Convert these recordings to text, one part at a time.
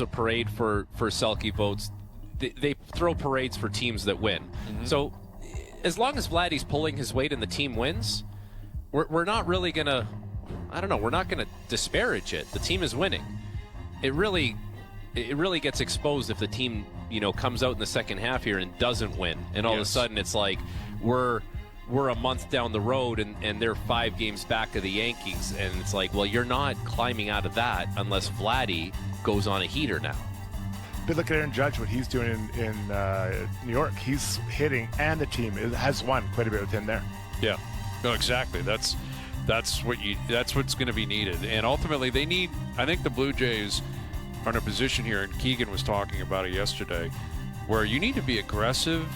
a parade for Selke votes. They throw parades for teams that win. Mm-hmm. So as long as Vladdy's pulling his weight and the team wins, we're not really going to, I don't know, we're not going to disparage it. The team is winning. It really gets exposed if the team, comes out in the second half here and doesn't win. And all of a sudden it's like we're a month down the road and they're 5 games back of the Yankees. And it's like, well, you're not climbing out of that unless Vladdy goes on a heater now. But look at Aaron Judge, what he's doing in New York. He's hitting, and the team has won quite a bit with him there. Yeah, no, exactly. That's what's going to be needed. And ultimately, I think the Blue Jays are in a position here, and Keegan was talking about it yesterday, where you need to be aggressive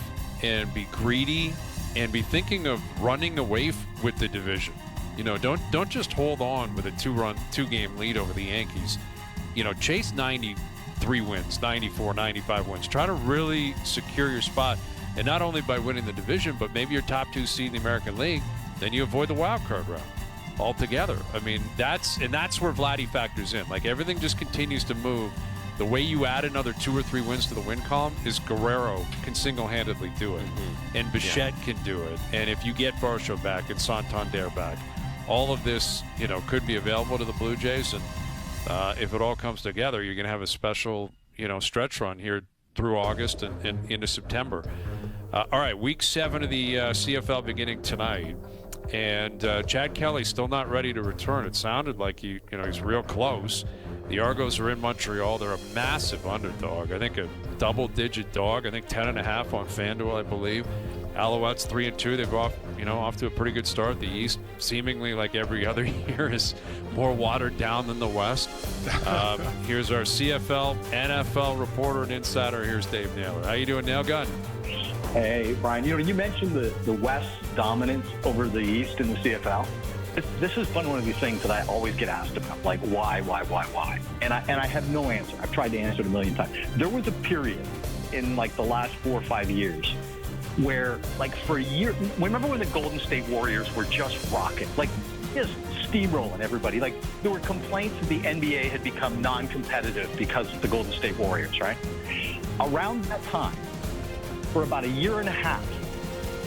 and be greedy and be thinking of running away with the division. Don't just hold on with a 2-game lead over the Yankees. Chase 93 wins, 94, 95 wins. Try to really secure your spot, and not only by winning the division, but maybe your top 2 seed in the American League, then you avoid the wild card round altogether. I mean, that's where Vladdy factors in. Like, everything just continues to move. The way you add another 2 or 3 wins to the win column is Guerrero can single-handedly do it, and Bichette can do it. And if you get Varsho back and Santander back, all of this, could be available to the Blue Jays. And if it all comes together, you're going to have a special, stretch run here through August and into September. All right, Week 7 of the CFL beginning tonight. And Chad Kelly's still not ready to return. It sounded like he's real close. The Argos are in Montreal. They're a massive underdog. I think a double-digit dog. I think 10.5 on FanDuel, I believe. Alouettes 3-2. They've off to a pretty good start. The East, seemingly like every other year, is more watered down than the West. Here's our CFL, NFL reporter and insider. Here's Dave Naylor. How you doing, Nail Gun? Hey, Bryan. You mentioned the West dominance over the East in the CFL. This is one of these things that I always get asked about, like why? And I have no answer. I've tried to answer it a million times. There was a period in like the last 4 or 5 years where, like, for a year, remember when the Golden State Warriors were just rocking, like just steamrolling everybody? Like, there were complaints that the NBA had become non-competitive because of the Golden State Warriors, right? Around that time, for about a year and a half,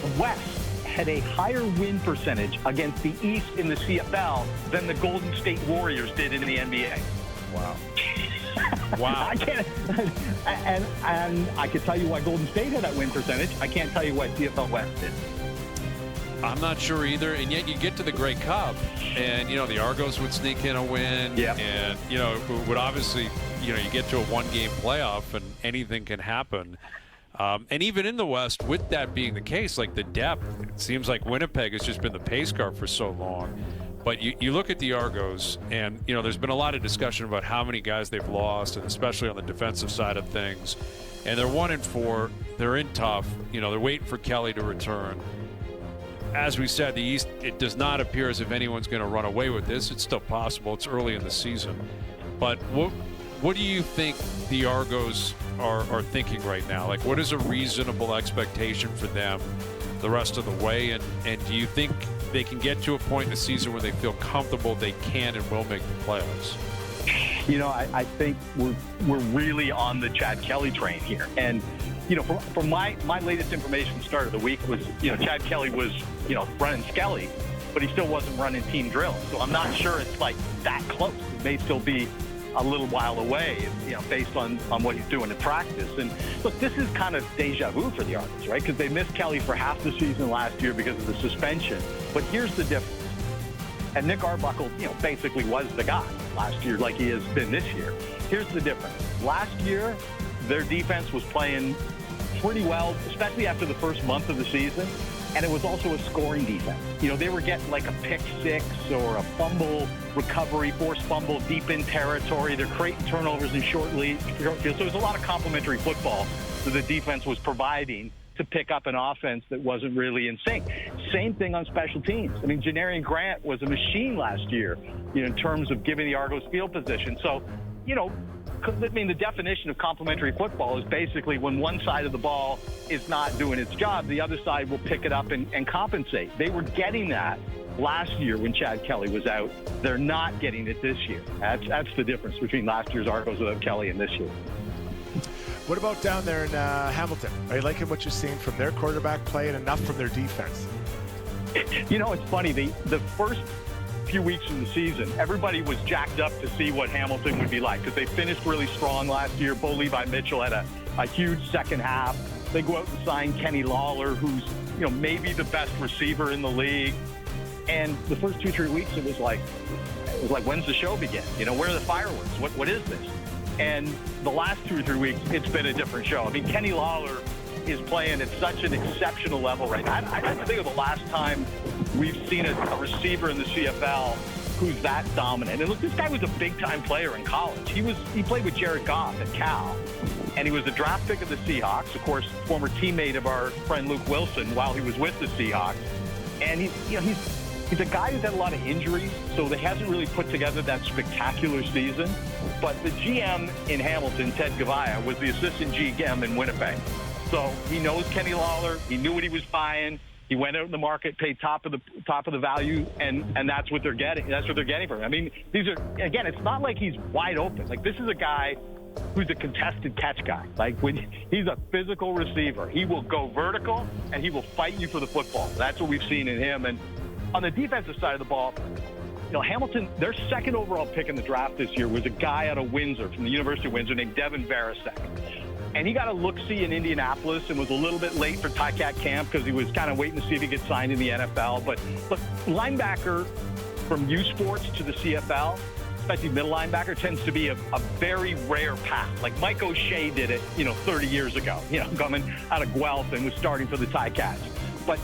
the West had a higher win percentage against the East in the CFL than the Golden State Warriors did in the NBA. Wow. Wow. I can't, and I can tell you why Golden State had that win percentage. I can't tell you why CFL West did. I'm not sure either, and yet you get to the Grey Cup, and, the Argos would sneak in a win, and, it would obviously, you get to a 1-game playoff, and anything can happen. And even in the West, with that being the case, like the depth, it seems like Winnipeg has just been the pace car for so long. But you look at the Argos, and, there's been a lot of discussion about how many guys they've lost, and especially on the defensive side of things. And they're 1-4. They're in tough. They're waiting for Kelly to return. As we said, the East, it does not appear as if anyone's going to run away with this. It's still possible. It's early in the season. But what do you think the Argos are thinking right now? Like, what is a reasonable expectation for them the rest of the way? And do you think they can get to a point in the season where they feel comfortable they can and will make the playoffs? I think we're really on the Chad Kelly train here. And, from my latest information at the start of the week was, Chad Kelly was, running Skelly, but he still wasn't running team drills. So I'm not sure it's like that close. It may still be a little while away, based on what he's doing in practice. And look, this is kind of deja vu for the Argos, right? Because they missed Kelly for half the season last year because of the suspension. But here's the difference. And Nick Arbuckle, basically was the guy last year like he has been this year. Here's the difference. Last year, their defense was playing pretty well, especially after the first month of the season. And it was also a scoring defense. They were getting like a pick six or a fumble recovery, forced fumble deep in territory. They're creating turnovers in short fields. So there's a lot of complementary football that the defense was providing to pick up an offense that wasn't really in sync. Same thing on special teams. I mean, Janarian Grant was a machine last year, in terms of giving the Argos field position. So, the definition of complementary football is basically when one side of the ball is not doing its job, the other side will pick it up and compensate. They were getting that last year when Chad Kelly was out. They're not getting it this year. That's the difference between last year's Argos without Kelly and this year. What about down there in Hamilton? Are you liking what you're seeing from their quarterback play and enough from their defense? You know, it's funny. The first few weeks of the season, everybody was jacked up to see what Hamilton would be like because they finished really strong last year. Bo Levi Mitchell had a huge second half. They go out and sign Kenny Lawler, who's maybe the best receiver in the league. And the first 2-3 weeks, it was like, when's the show begin? Where are the fireworks? What is this? And the last 2 or 3 weeks, it's been a different show. I mean, Kenny Lawler is playing at such an exceptional level right now. I have to think of the last time we've seen a receiver in the CFL who's that dominant. And look, this guy was a big-time player in college. He played with Jared Goff at Cal, and he was a draft pick of the Seahawks, of course, former teammate of our friend Luke Wilson while he was with the Seahawks. And he's a guy who's had a lot of injuries, so he hasn't really put together that spectacular season. But the GM in Hamilton, Ted Gavaya, was the assistant GM in Winnipeg. So he knows Kenny Lawler. He knew what he was buying. He went out in the market, paid top of the value, and that's what they're getting. That's what they're getting from him. I mean, again, it's not like he's wide open. Like, this is a guy who's a contested catch guy. Like, he's a physical receiver. He will go vertical, and he will fight you for the football. That's what we've seen in him. And on the defensive side of the ball, Hamilton, their second overall pick in the draft this year was a guy out of Windsor, from the University of Windsor, named Devin Varasek. And he got a look-see in Indianapolis and was a little bit late for Ticat camp because he was kind of waiting to see if he gets signed in the NFL. But look, linebacker from U Sports to the CFL, especially middle linebacker, tends to be a very rare path. Like Mike O'Shea did it, 30 years ago, coming out of Guelph and was starting for the Ticats. But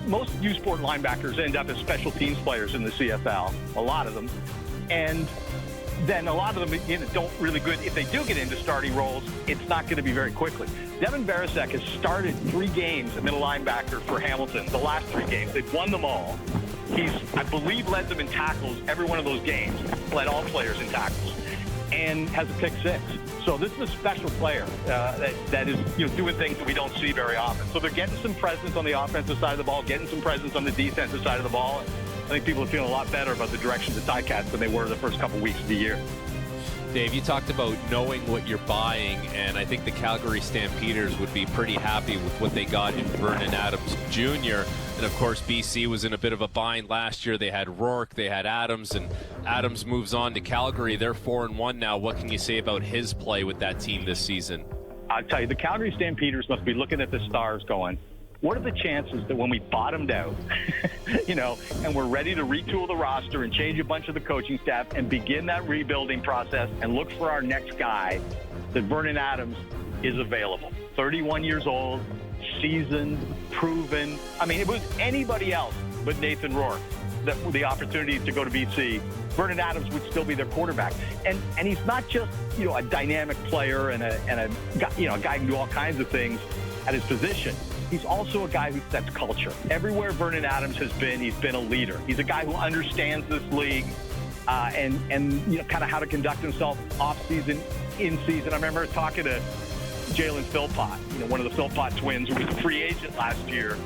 most U Sport linebackers end up as special teams players in the CFL, a lot of them. And then a lot of them don't really good. If they do get into starting roles, it's not going to be very quickly. Devin Varasek has started 3 games at middle linebacker for Hamilton, the last 3 games. They've won them all. He's, I believe, led them in tackles every one of those games, led all players in tackles, and has a pick 6. So this is a special player that is doing things that we don't see very often. So they're getting some presence on the offensive side of the ball, getting some presence on the defensive side of the ball. I think people are feeling a lot better about the direction of the Ticats than they were the first couple weeks of the year. Dave, you talked about knowing what you're buying, and I think the Calgary Stampeders would be pretty happy with what they got in Vernon Adams Jr. And, of course, BC was in a bit of a bind last year. They had Rourke, they had Adams, and Adams moves on to Calgary. They're 4-1 now. What can you say about his play with that team this season? I'll tell you, the Calgary Stampeders must be looking at the stars going, what are the chances that when we bottomed out, and we're ready to retool the roster and change a bunch of the coaching staff and begin that rebuilding process and look for our next guy, that Vernon Adams is available. 31 years old, seasoned, proven. I mean, if it was anybody else but Nathan Rourke that with the opportunity to go to BC, Vernon Adams would still be their quarterback. And he's not just, a dynamic player and a guy who can do all kinds of things at his position. He's also a guy who sets culture. Everywhere Vernon Adams has been, he's been a leader. He's a guy who understands this league and kind of how to conduct himself off-season, in-season. I remember talking to Jalen Philpott, one of the Philpott twins, who was a free agent last year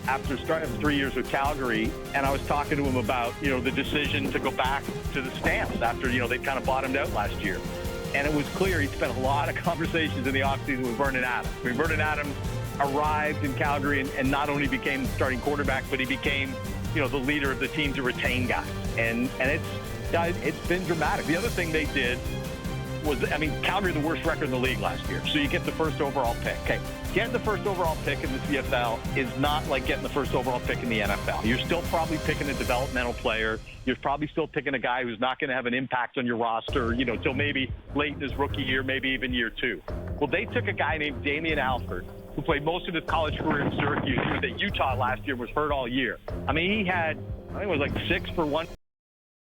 after starting 3 years with Calgary, and I was talking to him about, the decision to go back to the Stamps after, they kind of bottomed out last year. And it was clear he spent a lot of conversations in the offseason with Vernon Adams. I mean, Vernon Adams arrived in Calgary and not only became the starting quarterback, but he became, the leader of the team to retain guys. And it's been dramatic. The other thing they did was, Calgary the worst record in the league last year. So you get the first overall pick. Okay, getting the first overall pick in the CFL is not like getting the first overall pick in the NFL. You're still probably picking a developmental player. You're probably still picking a guy who's not going to have an impact on your roster, till maybe late in his rookie year, maybe even year 2. Well, they took a guy named Damian Alford, who played most of his college career in Syracuse. He was at Utah last year, was hurt all year. He had, I think it was like 6 for 1.